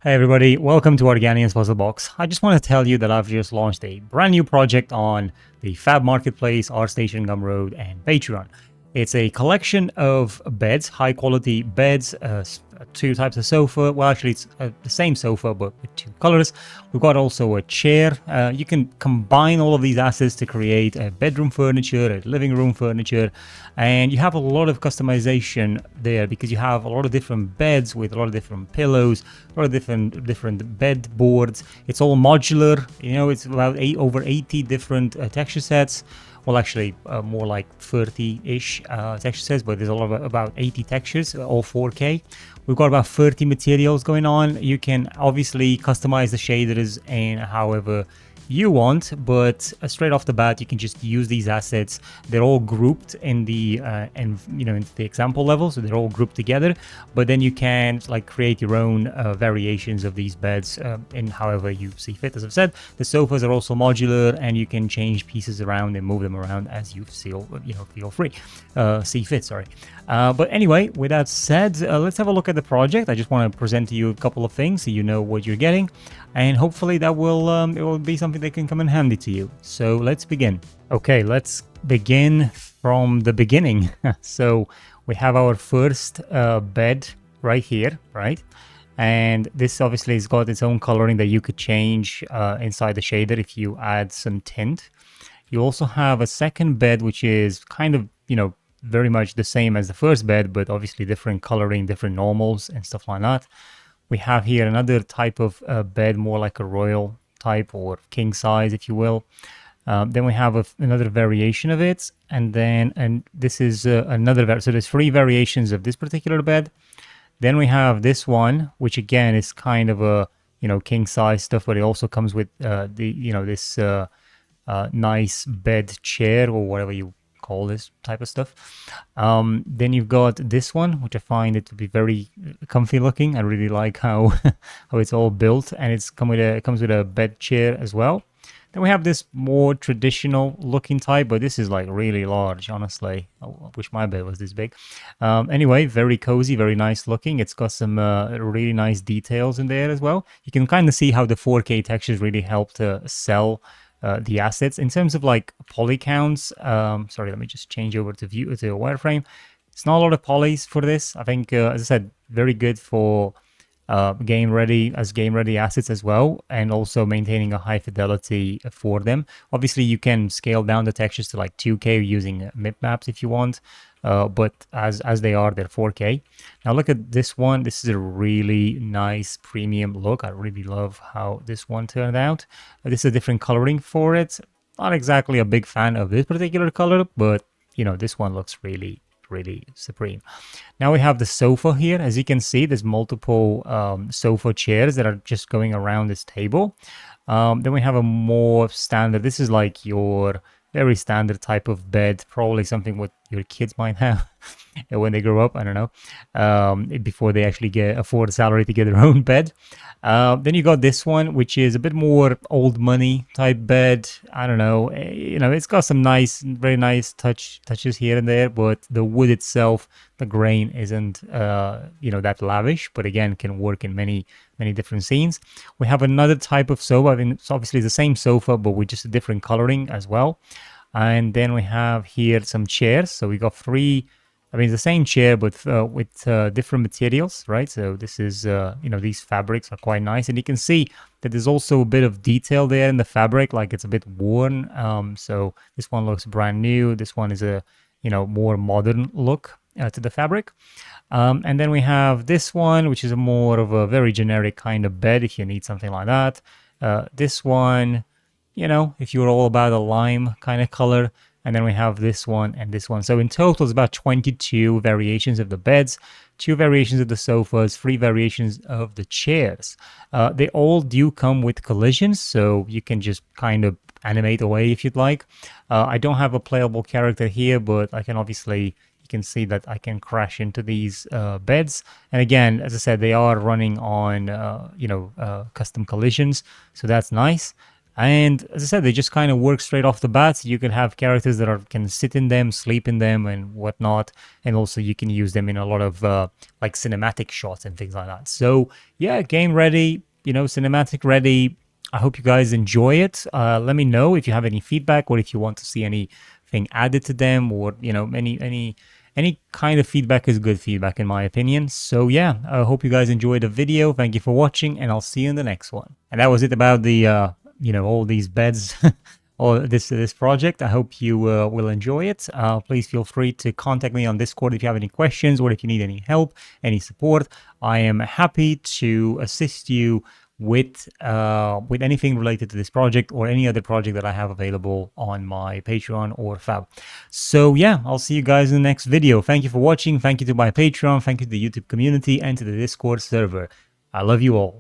Hey everybody, welcome to Organian's Puzzle Box. I just want to tell you that I've just launched a brand new project on the Fab Marketplace, ArtStation, Gumroad, and Patreon. It's a collection of beds, high quality beds, two types of sofa. Well, actually, it's the same sofa but with two colors. We've got also a chair. You can combine all of these assets to create a bedroom furniture, a living room furniture, and you have a lot of customization there because you have a lot of different beds with a lot of different pillows, a lot of different bed boards. It's all modular. It's about over 80 different texture sets. Well, actually, more like 30-ish texture sets, but there's about 80 textures, all 4K. We've got about 30 materials going on. You can obviously customize the shaders and however you want, but straight off the bat, you can just use these assets. They're all grouped in the in the example level, so they're all grouped together. But then you can create your own variations of these beds in however you see fit. As I've said, the sofas are also modular, and you can change pieces around and move them around as you feel free, see fit. Sorry. But anyway, with that said, let's have a look at the project. I just want to present to you a couple of things so you know what you're getting, and hopefully that will it will be something that can come in handy to you. So let's begin. Okay, let's begin from the beginning. So we have our first bed right here, right? And this obviously has got its own coloring that you could change inside the shader if you add some tint. You also have a second bed, which is kind of, very much the same as the first bed, but obviously different coloring, different normals and stuff like that. We have here another type of bed, more like a royal type or king size, if you will. Then we have another variation of it, and this is another. So there's three variations of this particular bed. Then we have this one, which again is kind of a king size stuff, but it also comes with this nice bed chair or whatever you call this type of stuff. Then you've got this one, which I find it to be very comfy looking. I really like how how it's all built, and it comes with a bed chair as well. Then we have this more traditional looking type, but this is like really large, honestly. I wish my bed was this big. Anyway, very cozy, very nice looking. It's got some really nice details in there as well. You can kind of see how the 4K textures really help to sell the assets. In terms of like poly counts, sorry, let me just change over to a wireframe. It's not a lot of polys for this. I think, as I said, very good for game ready assets as well, and also maintaining a high fidelity for them. Obviously you can scale down the textures to like 2K using MIP maps if you want, but as they're 4K. Now look at this one. This is a really nice premium look. I really love how this one turned out. This is a different coloring for it. Not exactly a big fan of this particular color, but this one looks really supreme. Now we have the sofa here. As you can see, there's multiple sofa chairs that are just going around this table. Then we have a more standard, this is like your very standard type of bed, probably something what your kids might have when they grow up, I don't know, before they actually afford a salary to get their own bed. Then you got this one, which is a bit more old money type bed. I don't know, it's got some very nice touches here and there, but the wood itself, the grain isn't, that lavish, but again, can work in many different scenes. We have another type of sofa. I mean, it's obviously the same sofa, but with just a different coloring as well. And then we have here some chairs. So we got three. I mean, the same chair, but with different materials, right? So this is, these fabrics are quite nice. And you can see that there's also a bit of detail there in the fabric, like it's a bit worn. So this one looks brand new. This one is a, more modern look to the fabric. And then we have this one, which is more of a very generic kind of bed if you need something like that. This one, if you're all about a lime kind of color. And then we have this one and this one. So in total, it's about 22 variations of the beds, 2 variations of the sofas, 3 variations of the chairs. They all do come with collisions, so you can just kind of animate away if you'd like. I don't have a playable character here, but I can obviously, you can see that I can crash into these beds. And again, as I said, they are running on, custom collisions, so that's nice. And as I said, they just kind of work straight off the bat. You can have characters that can sit in them, sleep in them, and whatnot. And also you can use them in a lot of like cinematic shots and things like that. So yeah, game ready, cinematic ready. I hope you guys enjoy it. Let me know if you have any feedback, or if you want to see anything added to them, or any kind of feedback is good feedback in my opinion. So yeah, I hope you guys enjoyed the video. Thank you for watching, and I'll see you in the next one. And that was it about the all these beds or this project. I hope you will enjoy it. Please feel free to contact me on Discord if you have any questions, or if you need any help, any support. I am happy to assist you with anything related to this project or any other project that I have available on my Patreon or Fab. So yeah, I'll see you guys in the next video. Thank you for watching. Thank you to my Patreon. Thank you to the YouTube community and to the Discord server. I love you all.